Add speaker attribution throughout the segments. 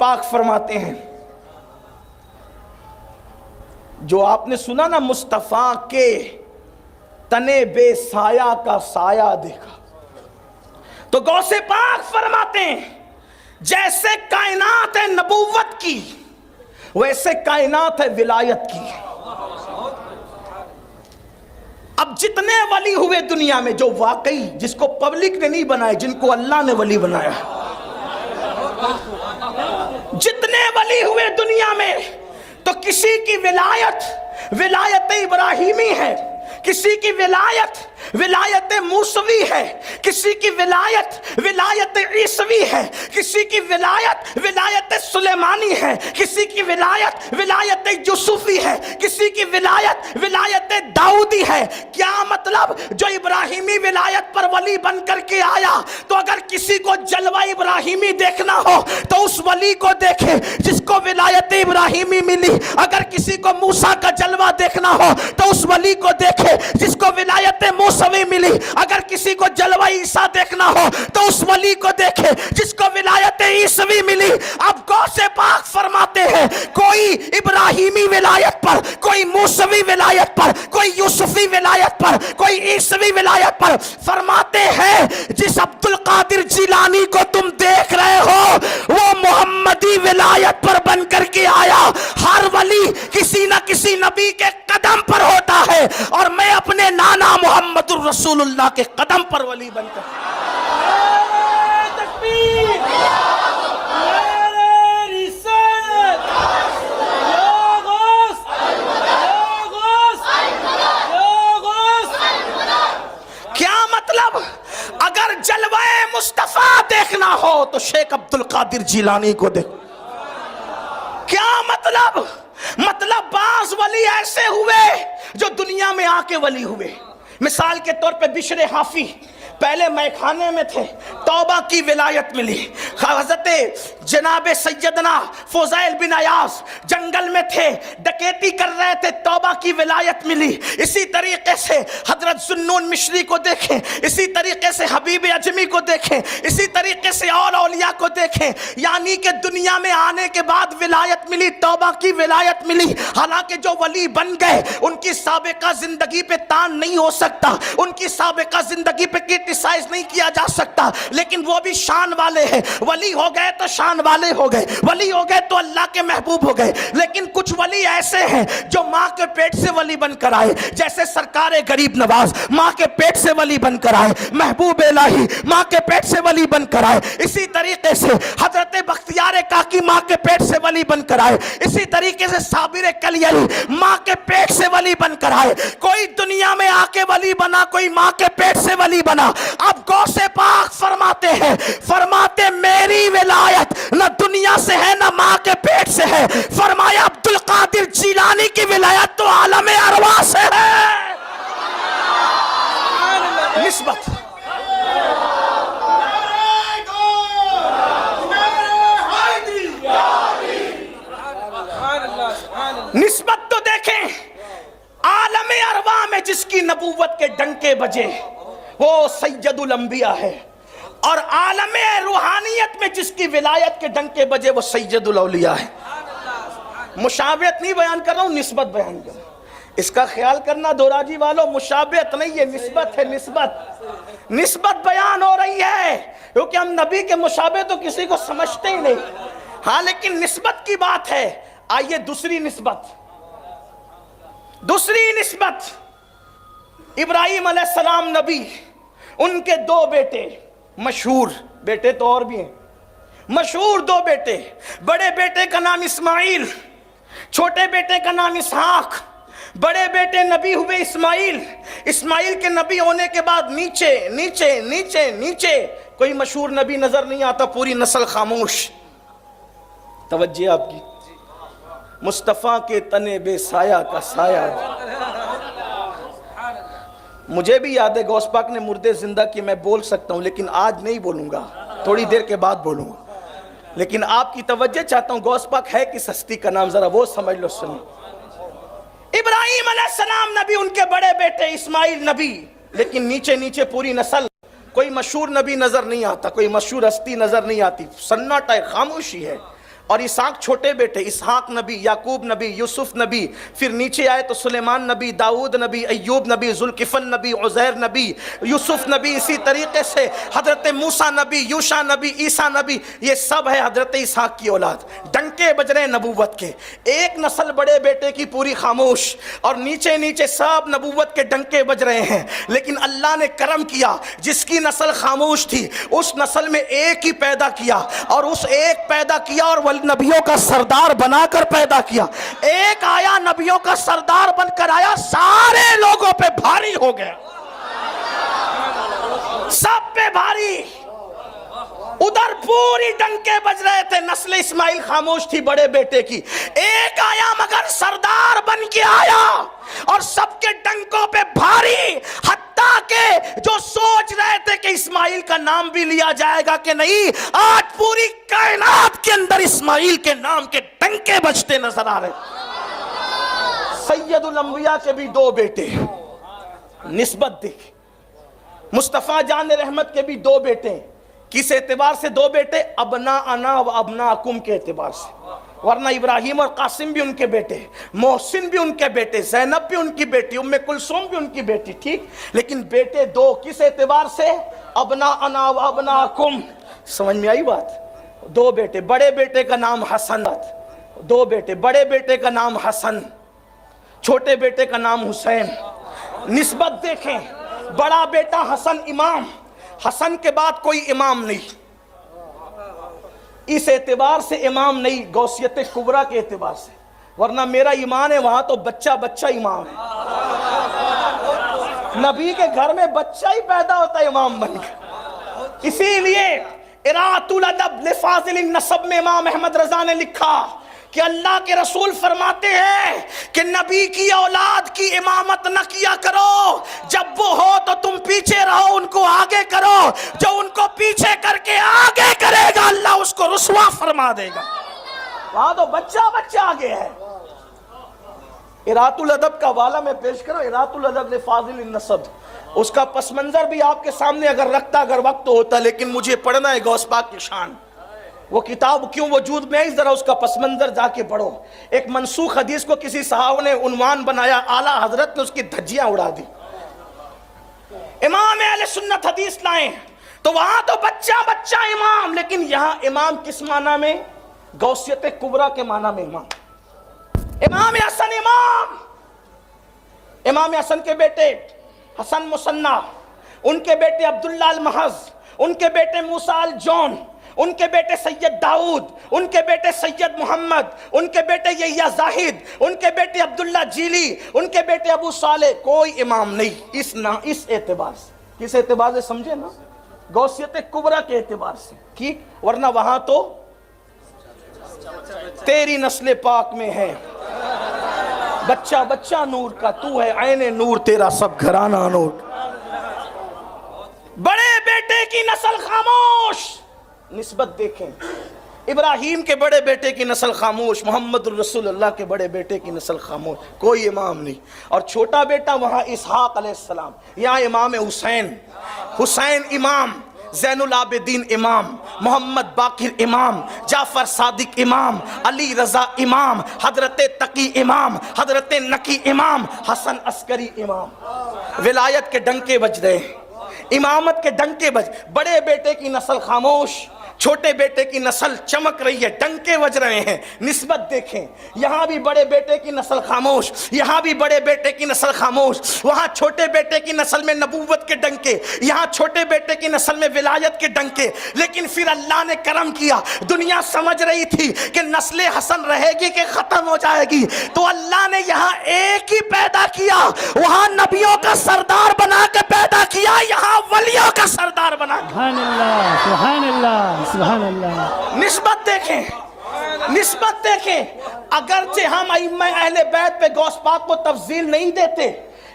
Speaker 1: پاک فرماتے ہیں، جو آپ نے سنا نا مصطفیٰ کے تنے بے سایہ کا سایہ دیکھا، تو غوث پاک فرماتے ہیں جیسے کائنات ہے نبوت کی ویسے کائنات ہے ولایت کی۔ اب جتنے ولی ہوئے دنیا میں جو واقعی جس کو پبلک نے نہیں بنائے، جن کو اللہ نے ولی بنایا، جتنے ولی ہوئے دنیا میں، تو کسی کی ولایت ابراہیمی ہے، کسی کی ولایت موسوی ہے، کسی کی ولایت عیسوی ہے، کسی کی ولایت سلیمانی ہے، کسی کی ولایت یوسفی ہے، کسی کی ولایت داؤدی ہے۔ کیا مطلب؟ جو ابراہیمی ولایت پر ولی بن کر کے آیا، تو اگر کسی کو جلوہ ابراہیمی دیکھنا ہو تو اس ولی کو دیکھے جس کو ولایت ابراہیمی ملی، اگر کسی کو موسیٰ کا جلوہ دیکھنا ہو تو اس ولی کو دیکھے جس کو ولایت موسوی ملی، اگر کسی کو جلوہ عیسیٰ دیکھنا ہو تو اس ولی کو دیکھے جس کو ولایت عیسوی ملی۔ اب غوث پاک فرماتے ہیں کوئی ابراہیمی ولایت پر، کوئی موسوی ولایت پر، کوئی یوسفی ولایت پر، کوئی عیسوی ولایت پر، فرماتے ہیں جس عبد القادر جیلانی کو تم دیکھ رہے ہو وہ محمدی ولایت پر بن کر کے آیا۔ ہر ولی کسی نہ کسی نبی کے قدم پر ہوتا ہے، اور میں اپنے نانا محمد الرسول اللہ کے قدم پر ولی بن کر کیا مطلب؟ اگر جلوہ مصطفیٰ دیکھنا ہو تو شیخ عبد القادر جیلانی کو دیکھو۔ کیا مطلب؟ بعض ولی ایسے ہوئے جو دنیا میں آ کے ولی ہوئے۔ مثال کے طور پہ بشر حافی پہلے میخانے میں تھے، توبہ کی ولایت ملی۔ حضرت جناب سیدنا فضیل بن عیاض جنگل میں تھے، ڈکیتی کر رہے تھے، توبہ کی ولایت ملی۔ اسی طریقے سے حضرت ذوالنون مشری کو دیکھیں، اسی طریقے سے حبیب اجمی کو دیکھیں، اسی طریقے سے اور اولیاء کو دیکھیں، یعنی کہ دنیا میں آنے کے بعد ولایت ملی، توبہ کی ولایت ملی۔ حالانکہ جو ولی بن گئے ان کی سابقہ زندگی پہ تان نہیں ہو سکتا، ان کی سابقہ زندگی پہ کرٹیسائز نہیں کیا جا سکتا، لیکن وہ بھی شان والے ہیں۔ ولی ہو گئے تو شان والے ہو گئے، ولی ہو گئے تو اللہ کے محبوب ہو گئے۔ لیکن کچھ ولی ایسے ہیں جو ماں کے پیٹ سے ولی بن کر آئے، جیسے سرکار غریب نواز ماں کے پیٹ سے ولی بن کر آئے، محبوب الہی ماں کے پیٹ سے ولی بن کر آئے۔ اسی طریقے سے حضرت بختیار کاکی ماں کے پیٹ سے ولی بن کر آئے، اسی طریقے سے صابر کلیلی ماں کے پیٹ سے ولی بن کر آئے۔ کوئی دنیا میں آ کے ولی بنا، کوئی ماں کے پیٹ سے ولی بنا۔ اب غوث پاک فرماتے میری ولایت نہ دنیا سے ہے نہ ماں کے پیٹ سے ہے۔ فرمایا عبد القادر جیلانی کی ولایت تو عالم ارواح سے ہے۔ نسبت نسبت تو دیکھیں، عالم ارواح میں جس کی نبوت کے ڈنکے بجے وہ سید الانبیاء ہے، اور عالم روحانیت میں جس کی ولایت کے ڈنکے بجے وہ سید الاولیاء ہے۔ مشابہت نہیں بیان کر رہا ہوں، نسبت بیان کر رہا ہوں۔ اس کا خیال کرنا دوراجی والوں، مشابہت نہیں ہے، نسبت ہے۔ نسبت بیان ہو رہی ہے، کیونکہ ہم نبی کے مشابہ تو کسی کو سمجھتے ہی نہیں۔ ہاں لیکن نسبت کی بات ہے۔ آئیے دوسری نسبت، ابراہیم علیہ السلام نبی، ان کے دو بیٹے، مشہور بیٹے تو اور بھی ہیں، مشہور دو بیٹے، بڑے بیٹے کا نام اسماعیل، چھوٹے بیٹے کا نام اسحاق۔ بڑے بیٹے نبی ہوئے اسماعیل کے نبی ہونے کے بعد نیچے کوئی مشہور نبی نظر نہیں آتا، پوری نسل خاموش۔ توجہ آپ کی، مصطفیٰ کے تنے بے سایہ کا سایہ۔ مجھے بھی یاد ہے غوث پاک نے مردے زندہ کی، میں بول سکتا ہوں لیکن آج نہیں بولوں گا، تھوڑی دیر کے بعد بولوں گا۔ لیکن آپ کی توجہ چاہتا ہوں، غوث پاک ہے کس ہستی کا نام، ذرا وہ سمجھ لو۔ سنو، ابراہیم علیہ السلام نبی، ان کے بڑے بیٹے اسماعیل نبی، لیکن نیچے پوری نسل، کوئی مشہور نبی نظر نہیں آتا، کوئی مشہور ہستی نظر نہیں آتی، سناٹا ہے، خاموشی ہے۔ اور اسحاق چھوٹے بیٹے، اسحاق نبی، یعقوب نبی، یوسف نبی، پھر نیچے آئے تو سلیمان نبی، داؤد نبی، ایوب نبی، ذوالکفل نبی، عزیر نبی، یوسف نبی، اسی طریقے سے حضرت موسیٰ نبی، یوشع نبی، عیسیٰ نبی، یہ سب ہے حضرت اسحاق کی اولاد۔ ڈنکے بج رہے ہیں نبوت کے، ایک نسل بڑے بیٹے کی پوری خاموش، اور نیچے نیچے سب نبوت کے ڈنکے بج رہے ہیں، لیکن اللہ نے کرم کیا، جس کی نسل خاموش تھی اس نسل میں ایک ہی پیدا کیا، اور اس ایک پیدا کیا اور نبیوں کا سردار بنا کر پیدا کیا۔ ایک آیا نبیوں کا سردار بن کر آیا، سارے لوگوں پہ بھاری ہو گیا، سب پہ بھاری۔ ادھر پوری ڈنکے بج رہے تھے، نسل اسماعیل خاموش تھی بڑے بیٹے کی، ایک آیا مگر سردار بن کے آیا اور سب کے ڈنکوں پہ بھاری، حتیٰ کہ جو سوچ رہے تھے کہ اسماعیل کا نام بھی لیا جائے گا کہ نہیں، آج پوری کائنات کے اندر اسماعیل کے نام کے ڈنکے بجتے نظر آ رہے۔ سید الانبیاء کے بھی دو بیٹے، نسبت دیکھ، مصطفیٰ جان رحمت کے بھی دو بیٹے، کس اعتبار سے دو بیٹے؟ ابناءنا و ابناءکم کے اعتبار سے، ورنہ ابراہیم اور قاسم بھی ان کے بیٹے، محسن بھی ان کے بیٹے، زینب بھی ان کی بیٹی، ام کلثوم بھی ان کی بیٹی، ٹھیک، لیکن بیٹے دو، کس اعتبار سے؟ ابناءنا و ابناءکم۔ سمجھ میں آئی بات؟ دو بیٹے، بڑے بیٹے کا نام حسن، دو بیٹے، بڑے بیٹے کا نام حسن، چھوٹے بیٹے کا نام حسین۔ نسبت دیکھیں، بڑا بیٹا حسن امام، حسن کے بعد کوئی امام نہیں، اس اعتبار سے امام نہیں، غوثیت کبریٰ کے اعتبار سے، ورنہ میرا ایمان ہے وہاں تو بچہ بچہ امام ہے، نبی کے گھر میں بچہ ہی پیدا ہوتا ہے امام بن کے۔ اسی لیے اراۃ الادب لفاضل النسب میں امام احمد رضا نے لکھا کہ اللہ کے رسول فرماتے ہیں کہ نبی کی اولاد کی امامت نہ کیا کرو، جب وہ ہو تو تم پیچھے رہو، ان کو آگے کرو، جو ان کو پیچھے کر کے آگے کرے گا اللہ اس کو رسوا فرما دے گا۔ وہاں تو بچہ بچہ آگے ہے۔ اراۃ الادب کا والا میں پیش کروں، اراۃ الادب لفاضل النسب، اس کا پس منظر بھی آپ کے سامنے اگر رکھتا اگر وقت ہوتا، لیکن مجھے پڑھنا ہے غوث پاک کی شان۔ وہ کتاب کیوں وجود میں ہے، ذرا اس کا پس منظر جا کے پڑھو۔ ایک منسوخ حدیث کو کسی صحابہ نے عنوان بنایا، اعلیٰ حضرت نے اس کی دھجیاں اڑا دی۔ امام اہل سنت حدیث لائیں تو وہاں تو بچہ بچہ امام، لیکن یہاں امام کس معنی میں؟ غوثیت کبریٰ کے معنی میں امام۔ امام حسن امام، امام حسن کے بیٹے حسن مصنع، ان کے بیٹے عبداللہ المحض، ان کے بیٹے موسیٰ الجون، ان کے بیٹے سید داؤد، ان کے بیٹے سید محمد، ان کے بیٹے یحییٰ زاہد، ان کے بیٹے عبداللہ جیلی، ان کے بیٹے ابو صالح، کوئی امام نہیں اس اعتبار سے۔ کس اعتبار سے سمجھے نا؟ غوثیت کبریٰ کے اعتبار سے، ٹھیک، ورنہ وہاں تو تیری نسل پاک میں ہے بچہ بچہ نور کا، تو ہے عین نور، تیرا سب گھرانہ نور۔ بڑے بیٹے کی نسل خاموش، نسبت دیکھیں، ابراہیم کے بڑے بیٹے کی نسل خاموش، محمد الرسول اللہ کے بڑے بیٹے کی نسل خاموش، کوئی امام نہیں۔ اور چھوٹا بیٹا وہاں اسحاق علیہ السلام، یہاں امام حسین، حسین امام، زین العابدین امام، محمد باقر امام، جعفر صادق امام، علی رضا امام، حضرت تقی امام، حضرت نقی امام، حسن عسکری امام۔ ولایت کے ڈنکے بج رہے ہیں، امامت کے ڈنکے بج، بڑے بیٹے کی نسل خاموش، چھوٹے بیٹے کی نسل چمک رہی ہے، ڈنکے بج رہے ہیں۔ نسبت دیکھیں، یہاں بھی بڑے بیٹے کی نسل خاموش، یہاں بھی بڑے بیٹے کی نسل خاموش، وہاں چھوٹے بیٹے کی نسل میں نبوت کے ڈنکے، یہاں چھوٹے بیٹے کی نسل میں ولایت کے ڈنکے۔ لیکن پھر اللہ نے کرم کیا، دنیا سمجھ رہی تھی کہ نسل حسن رہے گی کہ ختم ہو جائے گی، تو اللہ نے یہاں ایک ہی پیدا کیا، وہاں نبیوں کا سردار بنا کے پیدا کیا، یہاں ولیوں کا سردار بنا کے۔
Speaker 2: سبحان اللہ، سبحان اللہ، سبحان اللہ۔
Speaker 1: نسبت دیکھیں، نسبت دیکھیں، اگرچہ ہم ائمہ اہل بیت پہ غوث پاک کو تفضیل نہیں دیتے،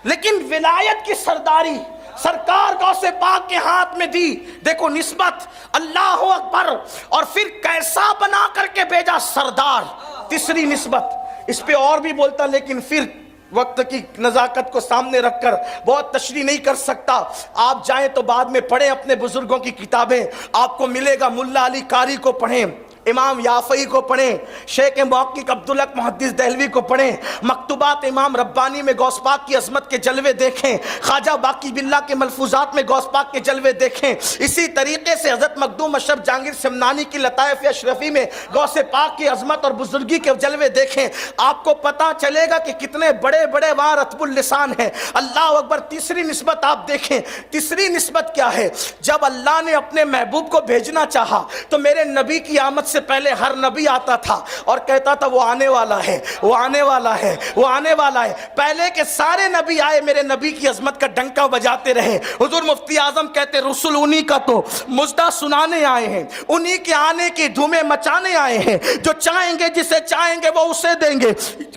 Speaker 1: لیکن ولایت کی سرداری سرکار غوث پاک کے ہاتھ میں دی۔ دیکھو نسبت، اللہ اکبر، اور پھر کیسا بنا کر کے بھیجا سردار۔ تیسری نسبت، اس پہ اور بھی بولتا لیکن پھر وقت کی نزاکت کو سامنے رکھ کر بہت تشریح نہیں کر سکتا۔ آپ جائیں تو بعد میں پڑھیں اپنے بزرگوں کی کتابیں، آپ کو ملے گا، ملا علی قاری کو پڑھیں، امام یافعی کو پڑھیں، شیخ محقق عبدالحق محدث دہلوی کو پڑھیں، مکتوبات امام ربانی میں غوث پاک کی عظمت کے جلوے دیکھیں، خواجہ باقی باللہ کے ملفوظات میں غوث پاک کے جلوے دیکھیں، اسی طریقے سے حضرت مخدوم اشرف جہانگیر سمنانی کی لطائف اشرفی میں غوث پاک کی عظمت اور بزرگی کے جلوے دیکھیں، آپ کو پتہ چلے گا کہ کتنے بڑے بڑے وہاں رتب اللسان ہیں۔ اللہ اکبر۔ تیسری نسبت آپ دیکھیں، تیسری نسبت کیا ہے؟ جب اللہ نے اپنے محبوب کو بھیجنا چاہا تو میرے نبی کی آمد سے پہلے ہر نبی آتا تھا اور کہتا تھا وہ آنے والا ہے، وہ آنے والا ہے، وہ آنے والا ہے۔ پہلے کے سارے نبی آئے میرے نبی کی عظمت کا ڈنکا بجاتے رہے۔ حضور مفتی اعظم کہتے رسول انہی کا تو مژدہ سنانے آئے ہیں، انہی کے آنے کی دھومیں مچانے آئے ہیں، جو چاہیں گے جسے چاہیں گے وہ اسے دیں گے،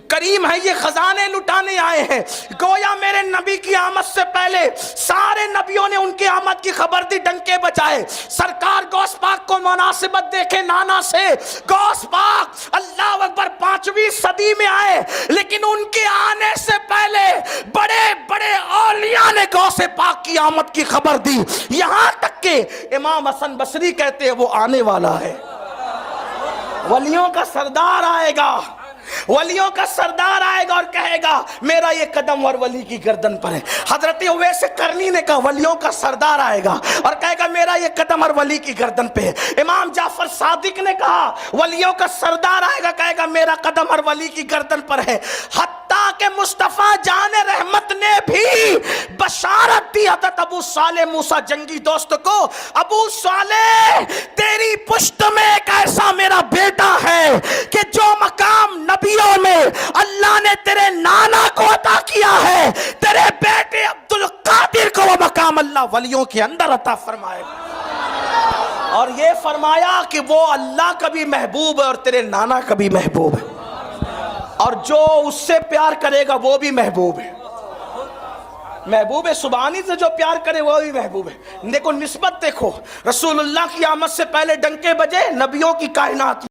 Speaker 1: کریم ہے یہ خزانے لٹانے آئے ہیں۔ گویا میرے نبی کی آمد سے پہلے سارے نبیوں نے ان کی آمد کی خبر دی، ڈنکے بجائے۔ سرکار غوث پاک کو مناسبت دیکھے نانا سے، غوث پاک اللہ اکبر 5ویں صدی میں آئے، لیکن ان کے آنے سے پہلے بڑے بڑے اولیاء نے غوث پاک کی آمد کی خبر دی، یہاں تک کہ امام حسن بصری کہتے ہیں وہ آنے والا ہے، ولیوں کا سردار آئے گا، ولیوں کا سردار آئے گا اور کہے گا میرا یہ قدم اور ولی کی گردن پر ہے۔ حضرت اویس قرنی نے کہا ولیوں کا سردار آئے گا اور کہے گا میرا یہ قدم اور ولی کی گردن پہ ہے۔ امام جعفر صادق نے کہا ولیوں کا سردار آئے گا، کہے گا میرا قدم اور ولی کی گردن پر ہے۔ حتیٰ کہ مصطفیٰ جان رحمت نے بھی بشارت دی حضرت ابو صالح موسیٰ جنگی دوست کو، ابو صالح تیری پشت میں ایک ایسا میرا بیٹا ہے کہ جو مقام نبیوں میں اللہ نے تیرے نانا کو عطا کیا ہے، تیرے بیٹے عبدالقادر کو وہ مقام اللہ ولیوں کے اندر عطا فرمائے گا۔ اور یہ فرمایا کہ وہ اللہ کا بھی محبوب ہے اور تیرے نانا کا بھی محبوب ہے، اور جو اس سے پیار کرے گا وہ بھی محبوب ہے۔ محبوب سبحانی سے جو پیار کرے وہ بھی محبوب ہے۔ دیکھو نسبت دیکھو، رسول اللہ کی آمد سے پہلے ڈنکے بجے، نبیوں کی کائنات